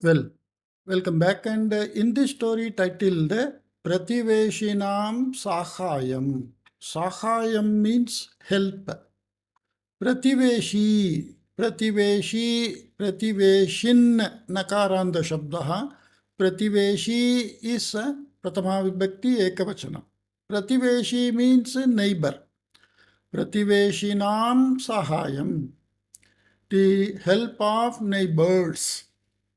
Well, welcome back. And in this story titled Prativeshinam Sahayam. Sahayam means help. Prativeshi, Prativeshin Nakaranda Shabdaha. Prativeshi is Pratama Vibhakti Ekavachana. Prativeshi means neighbor. Prativeshinam Sahayam. The help of neighbors.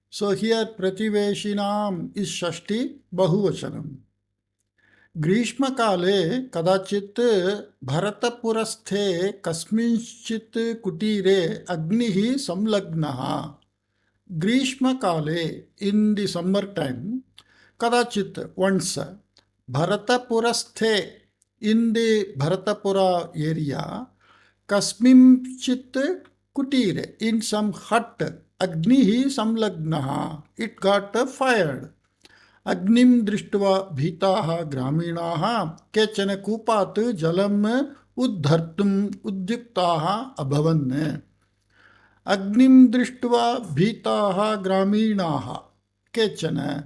So here Prativeshinam is Shashti Bahuvachanam. ग्रीष्मकाले कदाचित् भरतपुरस्थे कस्मिंश्चित् कुटीरे अग्निः संलग्नः. ग्रीष्मकाले in the summer time, kadachit once, Bharatapurasthe in the Bharatapura area, kasminchit kutire in some hut, agnihi samlagnaha, it got fired. अग्निं दृष्ट्वा भीताः ग्रामीणाः केचन कूपात् जलम् उद्धर्तुम् उद्युक्ताः अभवन्. अग्निं दृष्ट्वा भीताः ग्रामीणाः केचन.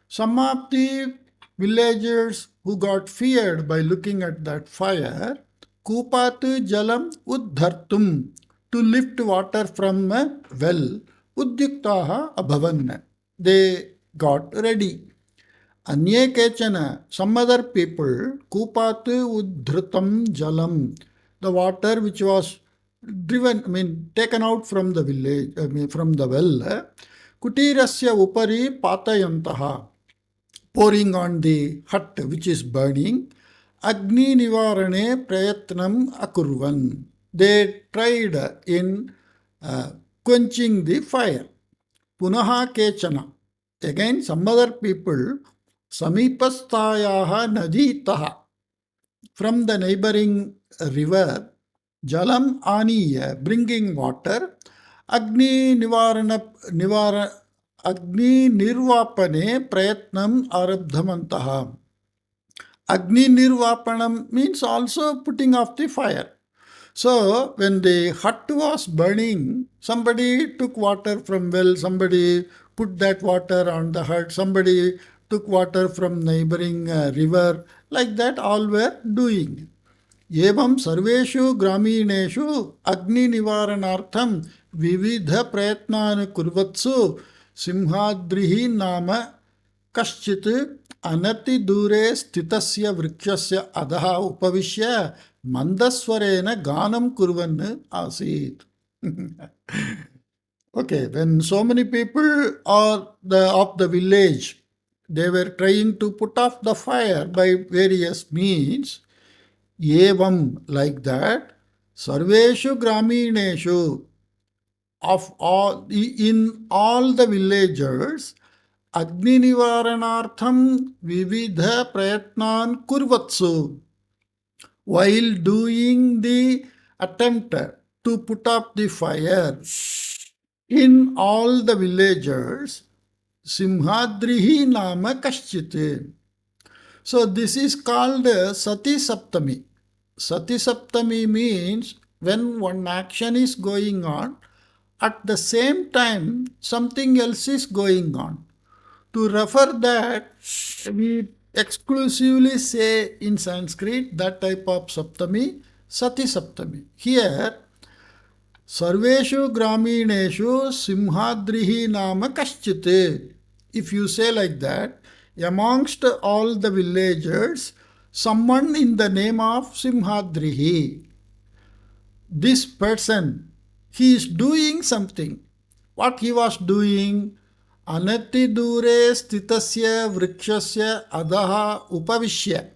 Some of the villagers who got feared by looking at that fire, koopat jalam uddhartum, to lift water from a well, udyuktaha abhavan, they got ready. Anye kechana, some other people, koopat uddhritam jalam, the water which was taken out from the village, from the well, kutirasya upari patayantaha, pouring on the hut which is burning, agni nivarane prayatnam akurvan. They tried in quenching the fire. Punaha kechana. Again, some other people, samipasthayaha naditaha, from the neighboring river, jalam aniya, bringing water, agni nirvapane prayatnam arabdhamantaha. Agni nirvapanam means also putting off the fire. So when the hut was burning, somebody took water from well, somebody put that water on the hut, somebody took water from neighboring river, like that all were doing. एवं सर्वेषु ग्रामीणेषु अग्निनिवारणार्थं विविध प्रयत्नान् कुर्वत्सु सिंहाद्रिः नाम कश्चित् अनतिदूरे स्थितस्य वृक्षस्य अधः उपविश्य मन्दस्वरेण गानं कुर्वन् आसीत्. Okay, when so many people of the village, they were trying to put off the fire by various means, evam, like that, sarveshu gramineshu, of all, in all the villagers, agni nivaranartham vividha prayatnan kurvatsu, while doing the attempt to put up the fire, in all the villagers, Simhadrihi nama kaschite. So this is called Sati Saptami. Sati Saptami means when one action is going on, at the same time something else is going on. To refer that, we exclusively say in Sanskrit that type of Saptami, Sati Saptami. Here, Sarveshu Gramineshu Simhadrihi Nama Kaschite. If you say like that, amongst all the villagers, someone in the name of Simhadrihi. This person, he is doing something. What he was doing? Anati dure stitasya vrikshasya adaha upavishya.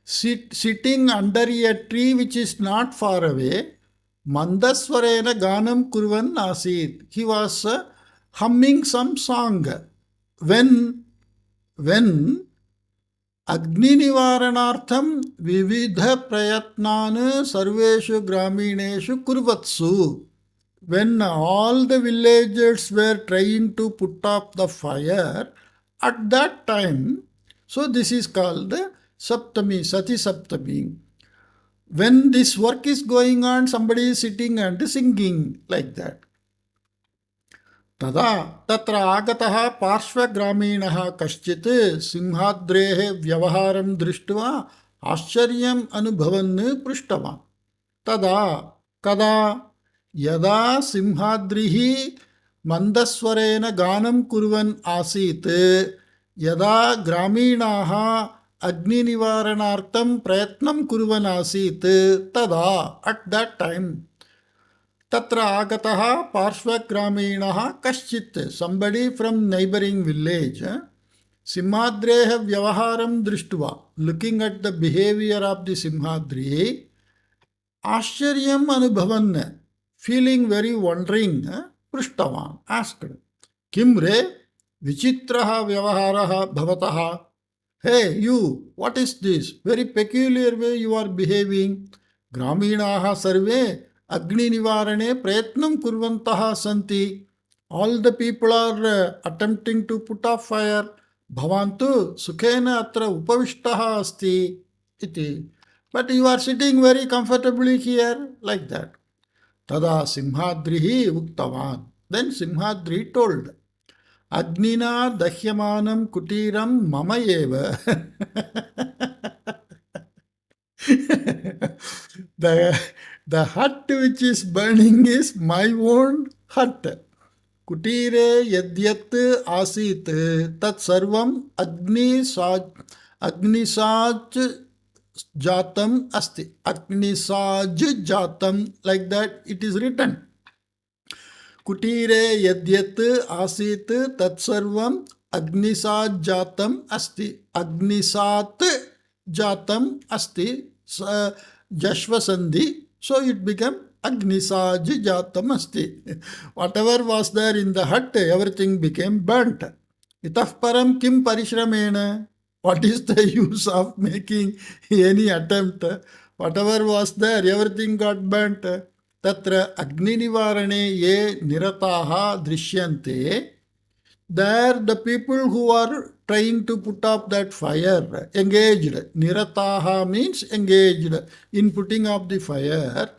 Sitting under a tree which is not far away, Mandaswarena Ganam Kurvan Asid. He was humming some song. When Agni Nivaranartham Vividha Prayatnana Sarveshu Gramineshu Kurvatsu. When all the villagers were trying to put off the fire, at that time, so this is called Saptami, Sati Saptami. When this work is going on, somebody is sitting and singing like that. तदा तत्र आगतः पार्श्वग्रामीणः कश्चित् सिंहाद्रेः व्यवहारं दृष्ट्वा आश्चर्यम् अनुभवन् पृष्टवान्। तदा कदा यदा सिंहाद्रिः मन्दस्वरेण गानं कुर्वन् आसीत्, यदा ग्रामीणाः अग्निनिवारणार्थं प्रयत्नं कुर्वन् आसीत्, तदा अट् दट् टैम् तत्र आगतः पार्श्वग्रामीणः कश्चित्, somebody from neighboring village, सिंहाद्रेः व्यवहारं दृष्ट्वा, looking at the behavior of the Simhadri, आश्चर्यम् अनुभवन्, feeling very wondering, पृष्टवान्, asked, किं रे विचित्रः व्यवहारः भवतः? Hey you, what is this? Very peculiar way you are behaving. ग्रामीणाः सर्वे अग्निनिवारणे प्रयत्नं कुर्वन्तः सन्ति. All the people are attempting to put off fire. भवान् तु सुखेन अत्र उपविष्टः अस्ति इति. But you are sitting very comfortably here, like that. तदा सिंहाद्रिः उक्तवान्. Then Simhadri told, अग्निना दह्यमानं कुटीरं मम एव. The hut which is burning is my own hut. कुटीरे यद्यत् आसीत् तत् सर्वम् अग्निसाज् जातम् अस्ति. अग्निसाज् जातम्, like that it is written. कुटीरे यद्यत् आसीत् तत्सर्वम् अग्निसात् जातम् अस्ति. अग्निसात् जातम् अस्ति, जश्वसन्धि, so it became Agnisaj jatam asti. Whatever was there in the hut, everything became burnt. Itah param kim parishramena? What is the use of making any attempt? Whatever was there, everything got burnt. Tatra agni nivarane ye nirataha drishyante. There the people who are trying to put up that fire, engaged. Nirataha means engaged in putting up the fire.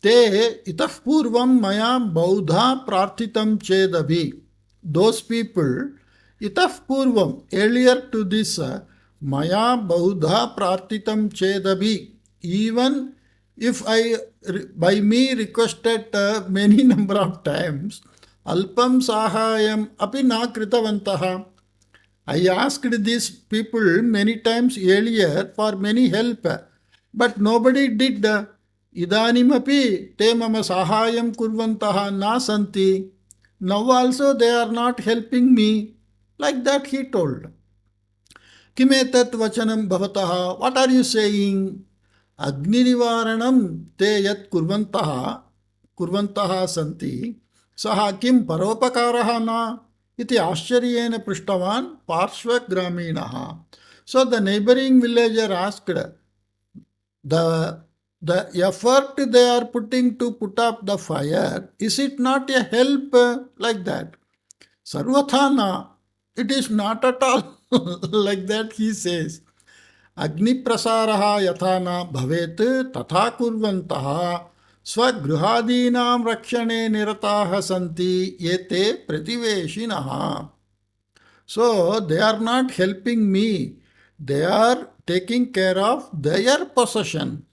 ते इतः पूर्वं मया बहुधा प्रार्थितं चेदपि, those people, इतः पूर्वं, earlier to this, मया बहुधा प्रार्थितं चेदपि, even if I by me requested many number of times, अल्पं साहाय्यम् अपि न कृतवन्तः. I asked these people many times earlier for many help, but nobody did. इदानीमपि ते मम साहाय्यं कुर्वन्तः न सन्ति. Now also they are not helping me. Like that he told. किमेतत् वचनं भवतः? What are you saying? अग्निनिवारणं ते यत् कुर्वन्तः सन्ति, सः किं परोपकारः न इति आश्चर्येण पृष्टवान् पार्श्वग्रामीणः. So the neighboring villager asked, the effort they are putting to put up the fire, is it not a help? Like that? Sarvathana, it is not at all. Like that he says. Agni prasaraha yathana bhavet tatha kurvantaha स्वगृहादीनां रक्षणे निरताः सन्ति एते प्रतिवेशिनः. So they are not helping me. They are taking care of their possession.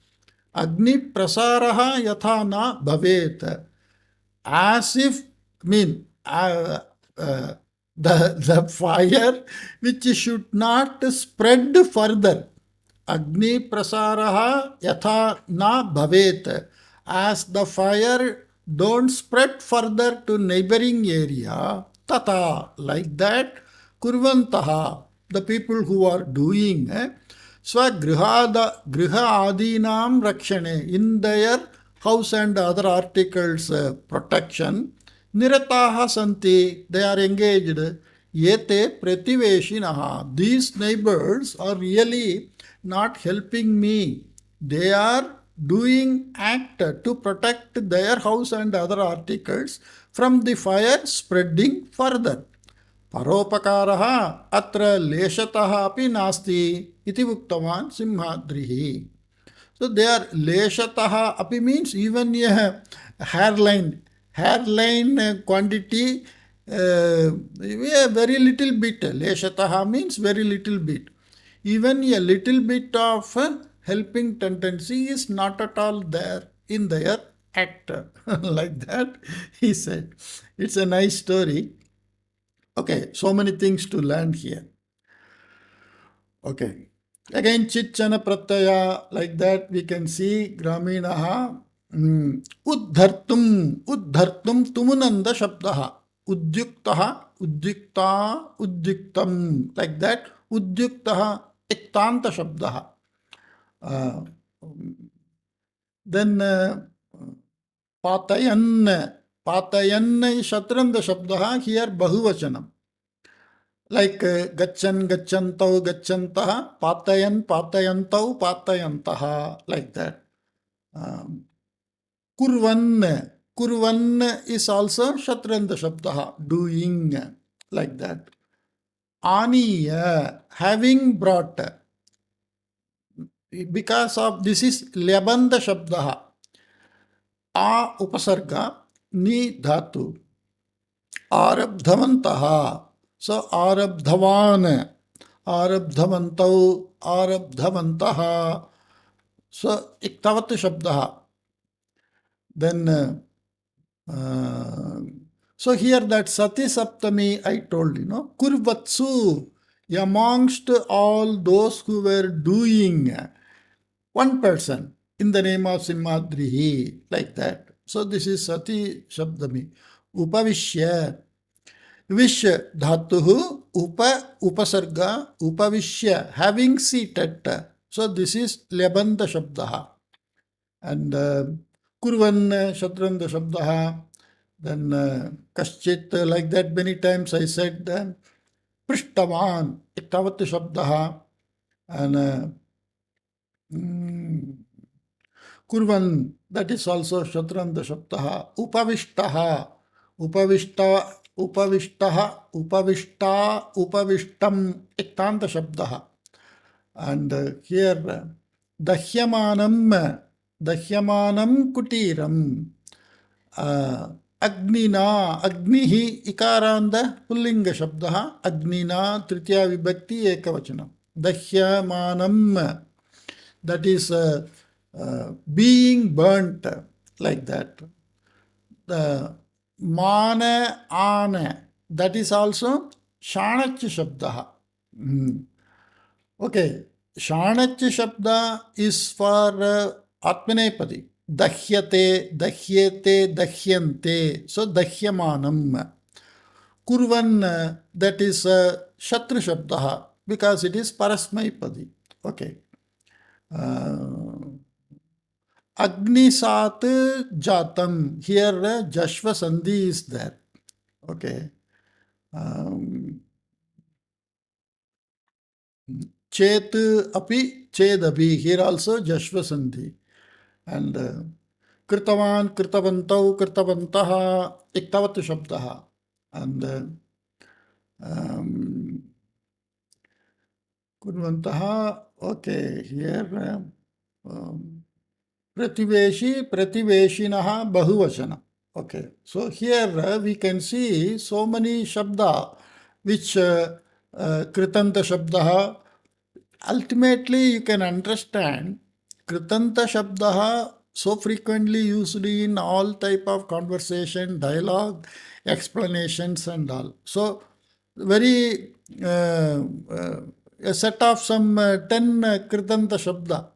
Agni prasaraha yatha na bhavet. As if, the fire which should not spread further. Agni prasaraha yatha na bhavet. As the fire don't spread further to neighboring area, tata, like that, kurvantaha, the people who are doing, Swagriha adinam rakshane, in their house and other articles protection, nirataha santi, they are engaged, yete prativeshinaha, these neighbors are really not helping me. They are doing act to protect their house and other articles from the fire spreading further. Paropakaraha atra leshataha api nasti iti uktavaन् Simhadrihi. So there leshataha api means even a hairline quantity a very little bit. Leshataha means very little bit. Even a little bit of helping tendency is not at all there in their act. Like that, he said. It's a nice story. Okay, so many things to learn here. Okay. Again, chichana pratyaya, like that we can see graminaha. Uddhartum tumunanda shabdaha. Udyuktaha, udyukta, udyuktam. Like that, udyuktaha iktanta shabdaha. Then patayan. Patayan is shatranda shabdaha, here bahuvachanam. Like gachan, gachantau, gachantaha, patayan, patayantau, patayantaha, like that. Kurvan, kurvan is also shatranda shabdaha, doing, like that. Aniya, having brought. Because of this is lyabandha shabdaha. A upasarga, ni dhatu. Arabdhavantaha. So arabdhavan, arabdhavantau, arabdhavantaha. So iktavat shabdaha. Then so here that Sati Saptami I told, Kurvatsu, amongst all those who were doing, one person in the name of Simhadrihi, like that. So this is Sati Shabdami. Upavishya. Vish dhatuhu upasarga upavishya, having seated. So this is lyabandha shabdaha. And kurvan shatranda shabdaha. Then kaschit, like that many times I said. Prishtavan iktavat shabdaha. And kurvan, that is also shatranda shabdaha. Upavishtaha. Upavishtaha, upavishta, upavishtam, iktanta shabdaha. And here, dahyamanam kutiram, agnina, agnihi, ikaranda, pullinga shabdaha, agnina, tritiya vibhakti, ekavachanam. Dahyamanam, that is being burnt, like that. The mana ana, that is also shanach shabdaha. Okay, shanach shabda is for atmanepadi. Dahyate, dahyete, dahyante. So dahyamanam. Kurvan, that is shatru shabdaha, because it is parasmaipadi. Okay. Agnisat jatam. Here Jashva Sandhi is there. Okay. Chet api chedabi. Here also Jashva Sandhi. And kritavan, kritavantau, kritavantaha, iktavat shabdaha. And kurvantaha, okay, here Prativeshi, prativeshinaha, bahuvachana. Okay, so here we can see so many shabda which kritanta shabdaha. Ultimately, you can understand kritanta shabdaha so frequently used in all type of conversation, dialogue, explanations and all. So very a set of some 10 kritanta shabda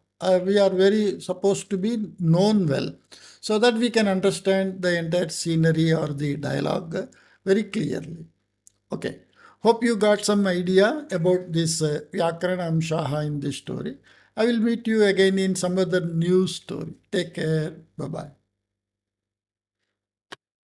we are very supposed to be known well, so that we can understand the entire scenery or the dialogue very clearly. Okay, hope you got some idea about this Vyakarana Amshaha in this story. I will meet you again in some other new story. Take care. Bye-bye.